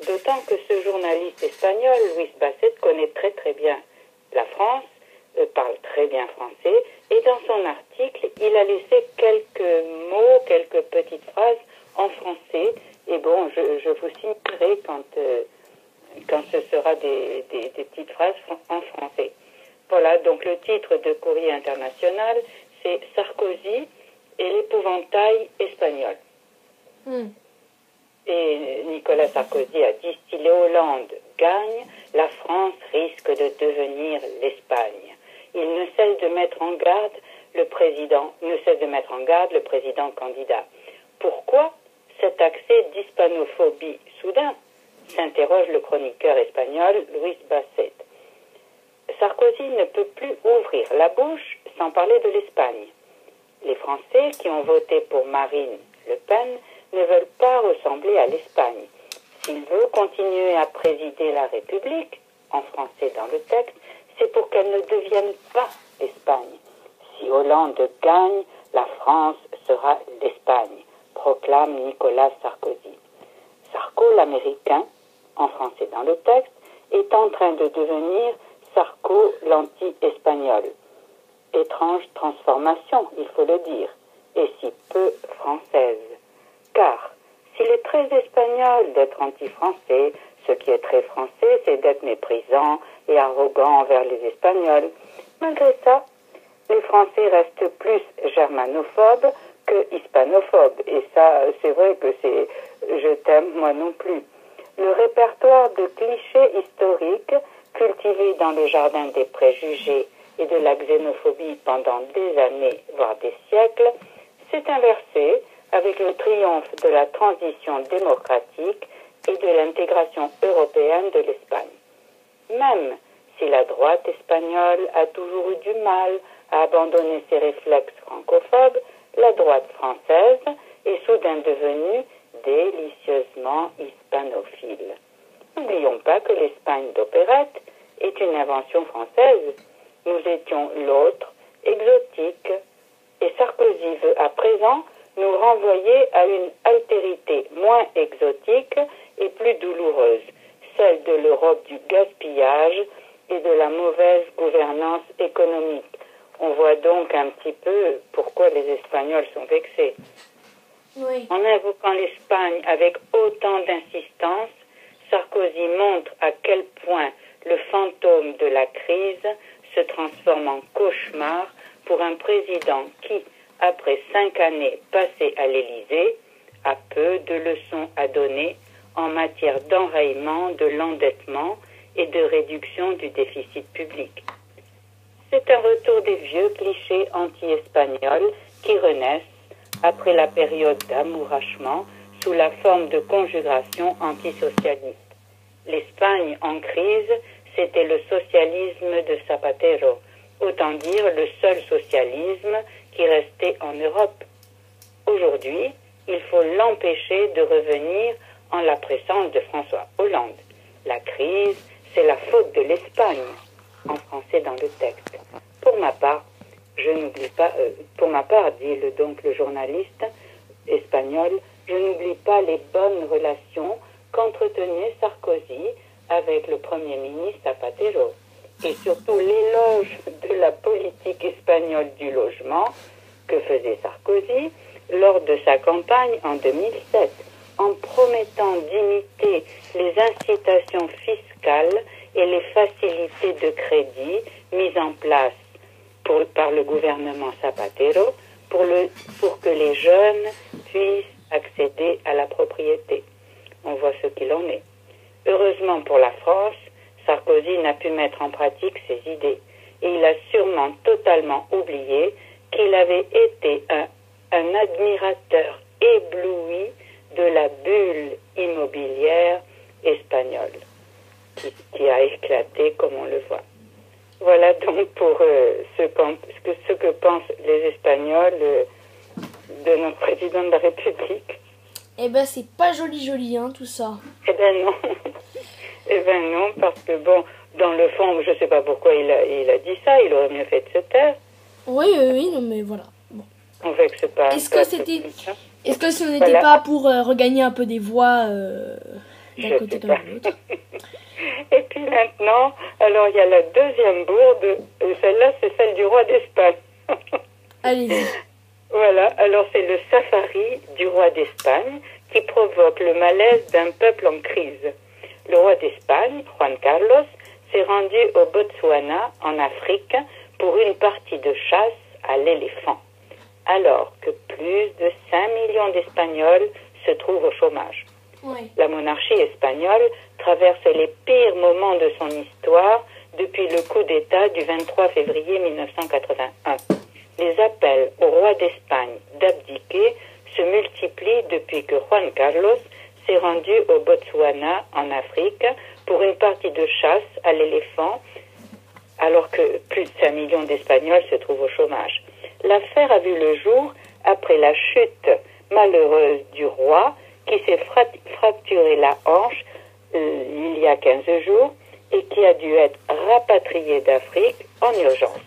[SPEAKER 2] d'autant que ce journaliste espagnol, Luis Basset, connaît très très bien la France, parle très bien français, et dans son article, il a laissé quelques mots, quelques petites phrases en français. Et bon, je vous signerai quand ce sera des petites phrases en français. Voilà, donc le titre de Courrier International, c'est Sarkozy et l'épouvantail espagnol. Et Nicolas Sarkozy a dit, si les Hollande gagnent, la France risque de devenir l'Espagne. Il ne cesse de mettre en garde le président candidat. Pourquoi cet accès d'hispanophobie soudain, s'interroge le chroniqueur espagnol Luis Basset. Sarkozy ne peut plus ouvrir la bouche sans parler de l'Espagne. Les Français qui ont voté pour Marine Le Pen ne veulent pas ressembler à l'Espagne. S'il veut continuer à présider la République, en français dans le texte, c'est pour qu'elle ne devienne pas l'Espagne. Si Hollande gagne, la France sera l'Espagne, proclame Nicolas Sarkozy. Sarko l'américain, en français dans le texte, est en train de devenir Sarko l'anti-espagnol. Étrange transformation, il faut le dire, et si peu française. Car s'il est très espagnol d'être anti-français, ce qui est très français, c'est d'être méprisant et arrogant envers les Espagnols. Malgré ça, les Français restent plus germanophobes que hispanophobes. Et ça, c'est vrai que Je t'aime, moi non plus. Le répertoire de clichés historiques cultivés dans le jardin des préjugés et de la xénophobie pendant des années, voire des siècles, s'est inversé avec le triomphe de la transition démocratique et de l'intégration européenne de l'Espagne. Même si la droite espagnole a toujours eu du mal à abandonner ses réflexes francophobes, la droite française est soudain devenue délicieusement hispanophile. N'oublions pas que l'Espagne d'opérette est une invention française. Nous étions l'autre, exotique, et Sarkozy veut à présent nous renvoyer à une altérité moins exotique et plus douloureuse, celle de l'Europe du gaspillage et de la mauvaise gouvernance économique. On voit donc un petit peu pourquoi les Espagnols sont vexés.
[SPEAKER 1] Oui.
[SPEAKER 2] En invoquant l'Espagne avec autant d'insistance, Sarkozy montre à quel point le fantôme de la crise se transforme en cauchemar pour un président qui, après 5 années passées à l'Élysée, a peu de leçons à donner en matière d'enrayement de l'endettement et de réduction du déficit public. C'est un retour des vieux clichés anti-espagnols qui renaissent après la période d'amourachement sous la forme de conjuration antisocialiste. L'Espagne en crise, c'était le socialisme de Zapatero, autant dire le seul socialisme qui restait en Europe. Aujourd'hui, il faut l'empêcher de revenir en la présence de François Hollande. La crise, c'est la faute de l'Espagne, en français dans le texte. Pour ma part, je n'oublie pas, dit le journaliste espagnol, je n'oublie pas les bonnes relations qu'entretenait Sarkozy avec le Premier ministre Zapatero, et surtout l'éloge de la politique espagnole du logement que faisait Sarkozy lors de sa campagne en 2007, en promettant d'imiter les incitations fiscales et les facilités de crédit mises en place par le gouvernement Zapatero pour que les jeunes puissent accéder à la propriété. On voit ce qu'il en est. Heureusement pour la France, Sarkozy n'a pu mettre en pratique ses idées. Et il a sûrement totalement oublié qu'il avait été un admirateur ébloui de la bulle immobilière espagnole qui a éclaté comme on le voit. Voilà donc pour ce que pensent les Espagnols de notre président de la République.
[SPEAKER 1] Eh ben, c'est pas joli, hein, tout ça.
[SPEAKER 2] Eh ben non. Eh ben non, parce que bon, dans le fond, je sais pas pourquoi il a dit ça, il aurait mieux fait de se taire.
[SPEAKER 1] Oui, non, mais voilà. Bon.
[SPEAKER 2] On vexe pas.
[SPEAKER 1] Est-ce que ce n'était pas pour regagner un peu des voix d'un côté comme de l'autre?
[SPEAKER 2] Et puis maintenant, alors il y a la deuxième bourde, celle-là c'est celle du roi d'Espagne.
[SPEAKER 1] Allez-y.
[SPEAKER 2] Voilà, alors c'est le safari du roi d'Espagne qui provoque le malaise d'un peuple en crise. Le roi d'Espagne, Juan Carlos, s'est rendu au Botswana, en Afrique, pour une partie de chasse à l'éléphant, alors que plus de 5 millions d'Espagnols se trouvent au chômage.
[SPEAKER 1] Oui.
[SPEAKER 2] La monarchie espagnole traverse les pires moments de son histoire depuis le coup d'État du 23 février 1981. Les appels au roi d'Espagne d'abdiquer se multiplient depuis que Juan Carlos s'est rendu au Botswana, en Afrique, pour une partie de chasse à l'éléphant, alors que plus de 5 millions d'Espagnols se trouvent au chômage. L'affaire a vu le jour après la chute malheureuse du roi qui s'est fracturé la hanche il y a 15 jours et qui a dû être rapatrié d'Afrique en urgence.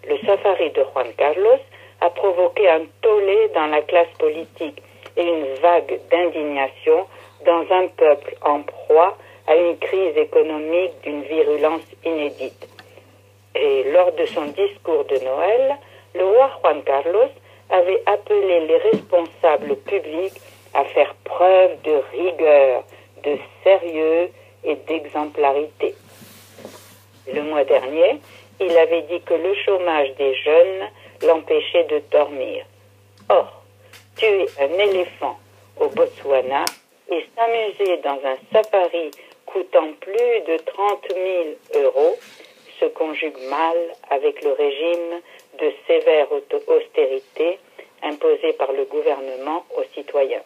[SPEAKER 2] Le safari de Juan Carlos a provoqué un tollé dans la classe politique et une vague d'indignation dans un peuple en proie à une crise économique d'une virulence inédite. Et lors de son discours de Noël, le roi Juan Carlos avait appelé les responsables publics à faire preuve de rigueur, de sérieux et d'exemplarité. Le mois dernier, il avait dit que le chômage des jeunes l'empêchait de dormir. Or, tuer un éléphant au Botswana, et s'amuser dans un safari coûtant plus de 30 000 euros se conjugue mal avec le régime de sévère austérité imposé par le gouvernement aux citoyens.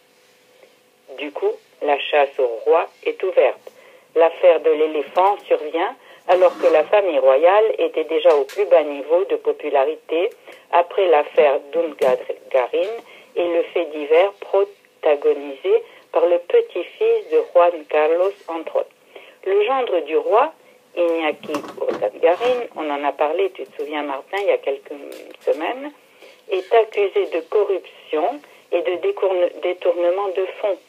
[SPEAKER 2] Du coup, la chasse au roi est ouverte. L'affaire de l'éléphant survient alors que la famille royale était déjà au plus bas niveau de popularité après l'affaire d'Ungarin et le fait divers protagonisé par le petit-fils de Juan Carlos, entre autres. Le gendre du roi, Iñaki Urdangarin, on en a parlé, tu te souviens Martin, il y a quelques semaines, est accusé de corruption et de détournement de fonds,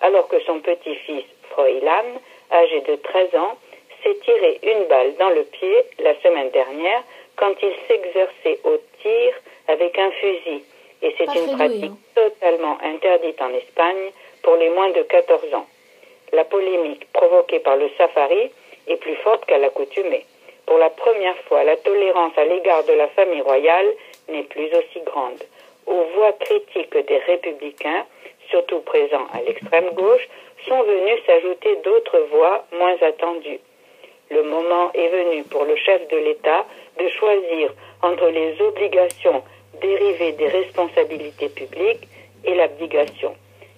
[SPEAKER 2] alors que son petit-fils, Froilan, âgé de 13 ans, s'est tiré une balle dans le pied la semaine dernière quand il s'exerçait au tir avec un fusil. Et c'est une pratique totalement interdite en Espagne pour les moins de 14 ans. La polémique provoquée par le safari est plus forte qu'à l'accoutumée. Pour la première fois, la tolérance à l'égard de la famille royale n'est plus aussi grande. Aux voix critiques des républicains, surtout présents à l'extrême gauche, sont venues s'ajouter d'autres voix moins attendues. Le moment est venu pour le chef de l'État de choisir entre les obligations dérivées des responsabilités publiques et l'abdication,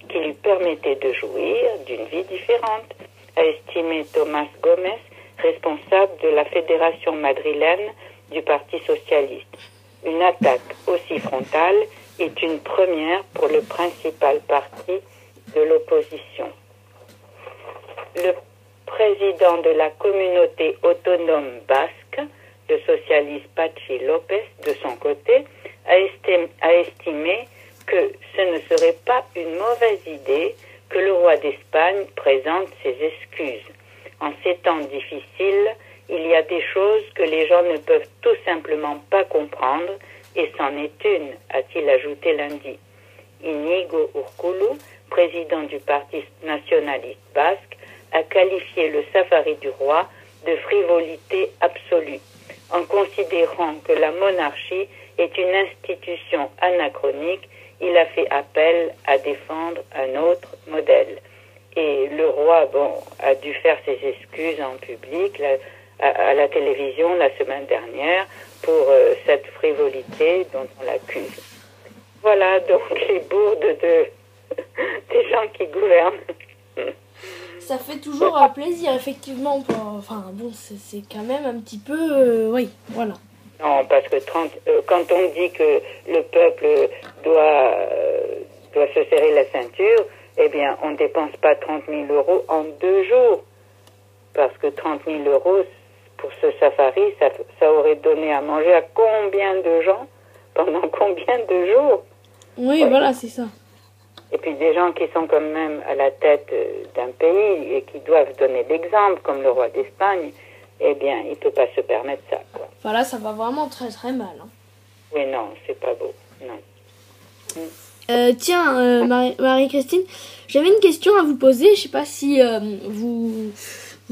[SPEAKER 2] qui lui permettait de jouir d'une vie différente, a estimé Tomás Gómez, responsable de la fédération madrilène du Parti socialiste. Une attaque aussi frontale est une première pour le principal parti de l'opposition. Le président de la communauté autonome basque, le socialiste Patxi López, de son côté, a estimé que ce ne serait pas une mauvaise idée que le roi d'Espagne présente ses excuses. En ces temps difficiles, il y a des choses que les gens ne peuvent tout simplement pas comprendre, et c'en est une, a-t-il ajouté lundi. Iñigo Urkullu, président du Parti nationaliste basque, a qualifié le safari du roi de frivolité absolue, en considérant que la monarchie est une institution anachronique. Il a fait appel à défendre un autre modèle. Et le roi, a dû faire ses excuses en public à la télévision la semaine dernière pour cette frivolité dont on l'accuse. Voilà donc les bourdes des gens qui gouvernent.
[SPEAKER 1] Ça fait toujours plaisir, effectivement. C'est quand même un petit peu... oui, voilà.
[SPEAKER 2] Non, parce que quand on dit que le peuple doit se serrer la ceinture, eh bien, on ne dépense pas 30 000 euros en 2 jours. Parce que 30 000 euros pour ce safari, ça aurait donné à manger à combien de gens pendant combien de jours?
[SPEAKER 1] Oui, ouais. Voilà, c'est ça.
[SPEAKER 2] Et puis des gens qui sont quand même à la tête d'un pays et qui doivent donner l'exemple, comme le roi d'Espagne, eh bien, il ne peut pas se permettre ça, quoi.
[SPEAKER 1] Voilà, ça va vraiment très très mal. Hein.
[SPEAKER 2] Oui, non, c'est pas beau, non.
[SPEAKER 1] Tiens, Marie-Christine, j'avais une question à vous poser. Je sais pas si vous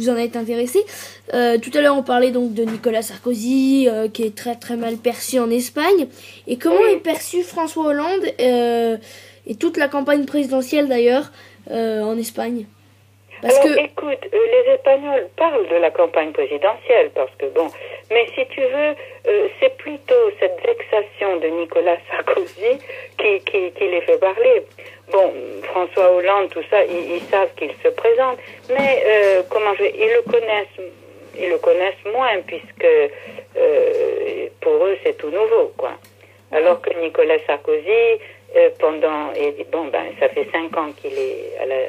[SPEAKER 1] en êtes intéressée. Tout à l'heure, on parlait donc de Nicolas Sarkozy, qui est très très mal perçu en Espagne. Et comment est perçu François Hollande et toute la campagne présidentielle d'ailleurs en Espagne?
[SPEAKER 2] Écoute, les Espagnols parlent de la campagne présidentielle parce que mais si tu veux, c'est plutôt cette vexation de Nicolas Sarkozy qui les fait parler. François Hollande, tout ça, ils savent qu'il se présente, mais ils le connaissent moins puisque pour eux c'est tout nouveau, quoi. Alors que Nicolas Sarkozy, ça fait 5 ans qu'il est à la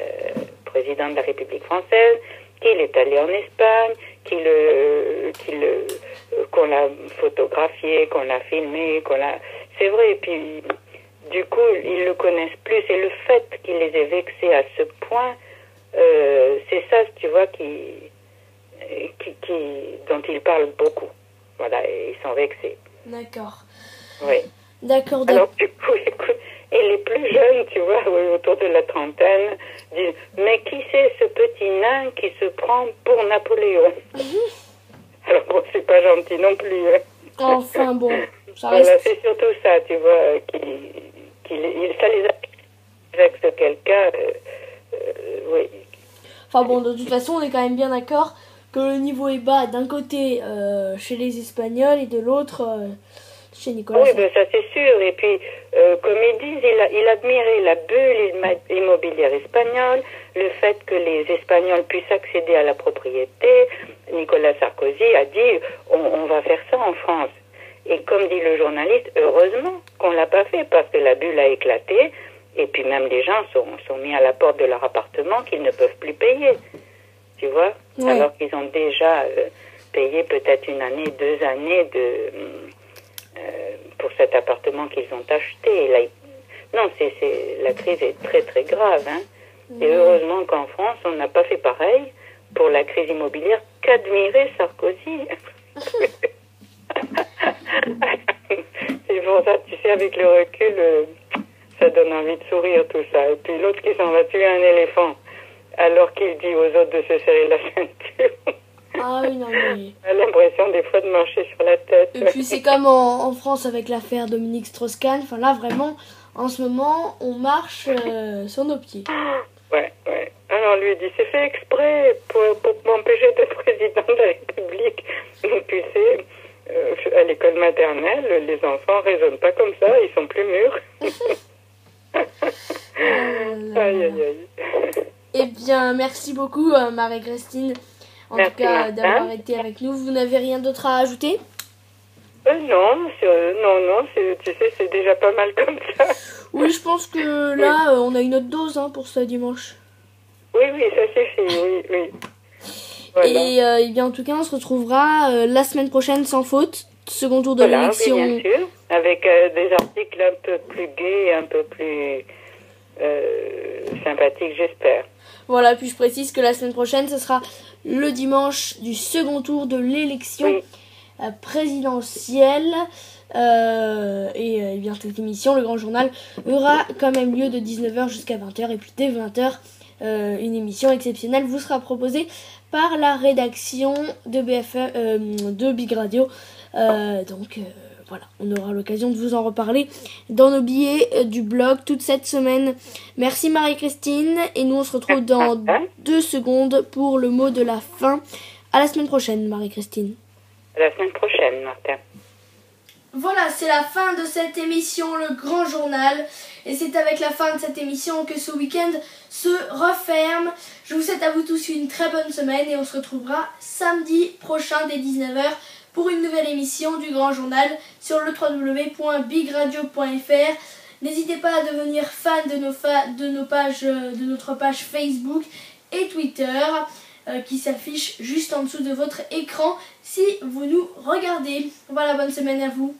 [SPEAKER 2] président de la République française, qu'il est allé en Espagne, qu'on l'a photographié, qu'on l'a filmé, c'est vrai, et puis du coup, ils le connaissent plus, et le fait qu'il les ait vexés à ce point, c'est ça, tu vois, dont ils parlent beaucoup. Voilà, et ils sont vexés.
[SPEAKER 1] D'accord.
[SPEAKER 2] Oui.
[SPEAKER 1] D'accord.
[SPEAKER 2] Alors, du coup, écoute, et les plus jeunes, tu vois, autour de la trentaine, disent, mais qui c'est ce petit nain qui se prend pour Napoléon? Alors c'est pas gentil non plus. Hein.
[SPEAKER 1] Enfin bon, ça
[SPEAKER 2] reste... Voilà,
[SPEAKER 1] reste...
[SPEAKER 2] c'est surtout ça, tu vois, ça les vexe quelqu'un,
[SPEAKER 1] Enfin bon, de toute façon, on est quand même bien d'accord que le niveau est bas d'un côté chez les Espagnols et de l'autre chez Nicolas
[SPEAKER 2] Oui,
[SPEAKER 1] Sarkozy.
[SPEAKER 2] ben ça c'est sûr. Et puis, comme ils disent, il admirait la bulle immobilière espagnole, le fait que les Espagnols puissent accéder à la propriété. Nicolas Sarkozy a dit, on va faire ça en France. Et comme dit le journaliste, heureusement qu'on l'a pas fait parce que la bulle a éclaté. Et puis même les gens sont mis à la porte de leur appartement qu'ils ne peuvent plus payer. Tu vois,
[SPEAKER 1] Ouais.
[SPEAKER 2] alors qu'ils ont déjà payé peut-être 1 année, 2 années pour cet appartement qu'ils ont acheté. Et là, non, la crise est très très grave. Hein. Et heureusement qu'en France, on n'a pas fait pareil pour la crise immobilière qu'admirer Sarkozy. C'est pour ça, tu sais, avec le recul, ça donne envie de sourire tout ça. Et puis l'autre qui s'en va tuer un éléphant, alors qu'il dit aux autres de se serrer la ceinture.
[SPEAKER 1] Ah oui, non mais...
[SPEAKER 2] On a l'impression des fois de marcher sur la tête.
[SPEAKER 1] Et puis c'est comme en France avec l'affaire Dominique Strauss-Kahn. Enfin là, vraiment, en ce moment, on marche sur nos pieds.
[SPEAKER 2] Ouais. Alors lui dit, c'est fait exprès pour m'empêcher d'être président de la République. Donc tu sais, à l'école maternelle, les enfants raisonnent pas comme ça, ils sont plus mûrs. Aïe.
[SPEAKER 1] Eh bien, merci beaucoup Marie-Christine. En
[SPEAKER 2] Merci,
[SPEAKER 1] tout cas,
[SPEAKER 2] Martin.
[SPEAKER 1] d'avoir été avec nous. Vous n'avez rien d'autre à ajouter?
[SPEAKER 2] Non, tu sais, c'est déjà pas mal comme ça.
[SPEAKER 1] Oui, je pense que là, on a une autre dose pour ce dimanche.
[SPEAKER 2] Oui, ça suffit, oui. Voilà.
[SPEAKER 1] Et eh bien, en tout cas, on se retrouvera la semaine prochaine sans faute. Second tour de l'élection.
[SPEAKER 2] Oui, bien sûr, avec des articles un peu plus gais, un peu plus sympathiques, j'espère.
[SPEAKER 1] Voilà, puis je précise que la semaine prochaine, ce sera le dimanche du second tour de l'élection présidentielle. Et bien, cette émission, le Grand Journal, aura quand même lieu de 19h jusqu'à 20h. Et puis dès 20h, une émission exceptionnelle vous sera proposée par la rédaction de BFM, de Big Radio. Voilà, on aura l'occasion de vous en reparler dans nos billets du blog toute cette semaine. Merci Marie-Christine, et nous on se retrouve dans 2 secondes pour le mot de la fin. À la semaine prochaine Marie-Christine.
[SPEAKER 2] À la semaine prochaine, Martin.
[SPEAKER 1] Voilà, c'est la fin de cette émission, le Grand Journal. Et c'est avec la fin de cette émission que ce week-end se referme. Je vous souhaite à vous tous une très bonne semaine et on se retrouvera samedi prochain dès 19h pour une nouvelle émission du Grand Journal sur le www.bigradio.fr. N'hésitez pas à devenir fan de notre page Facebook et Twitter qui s'affiche juste en dessous de votre écran si vous nous regardez. Voilà, bonne semaine à vous.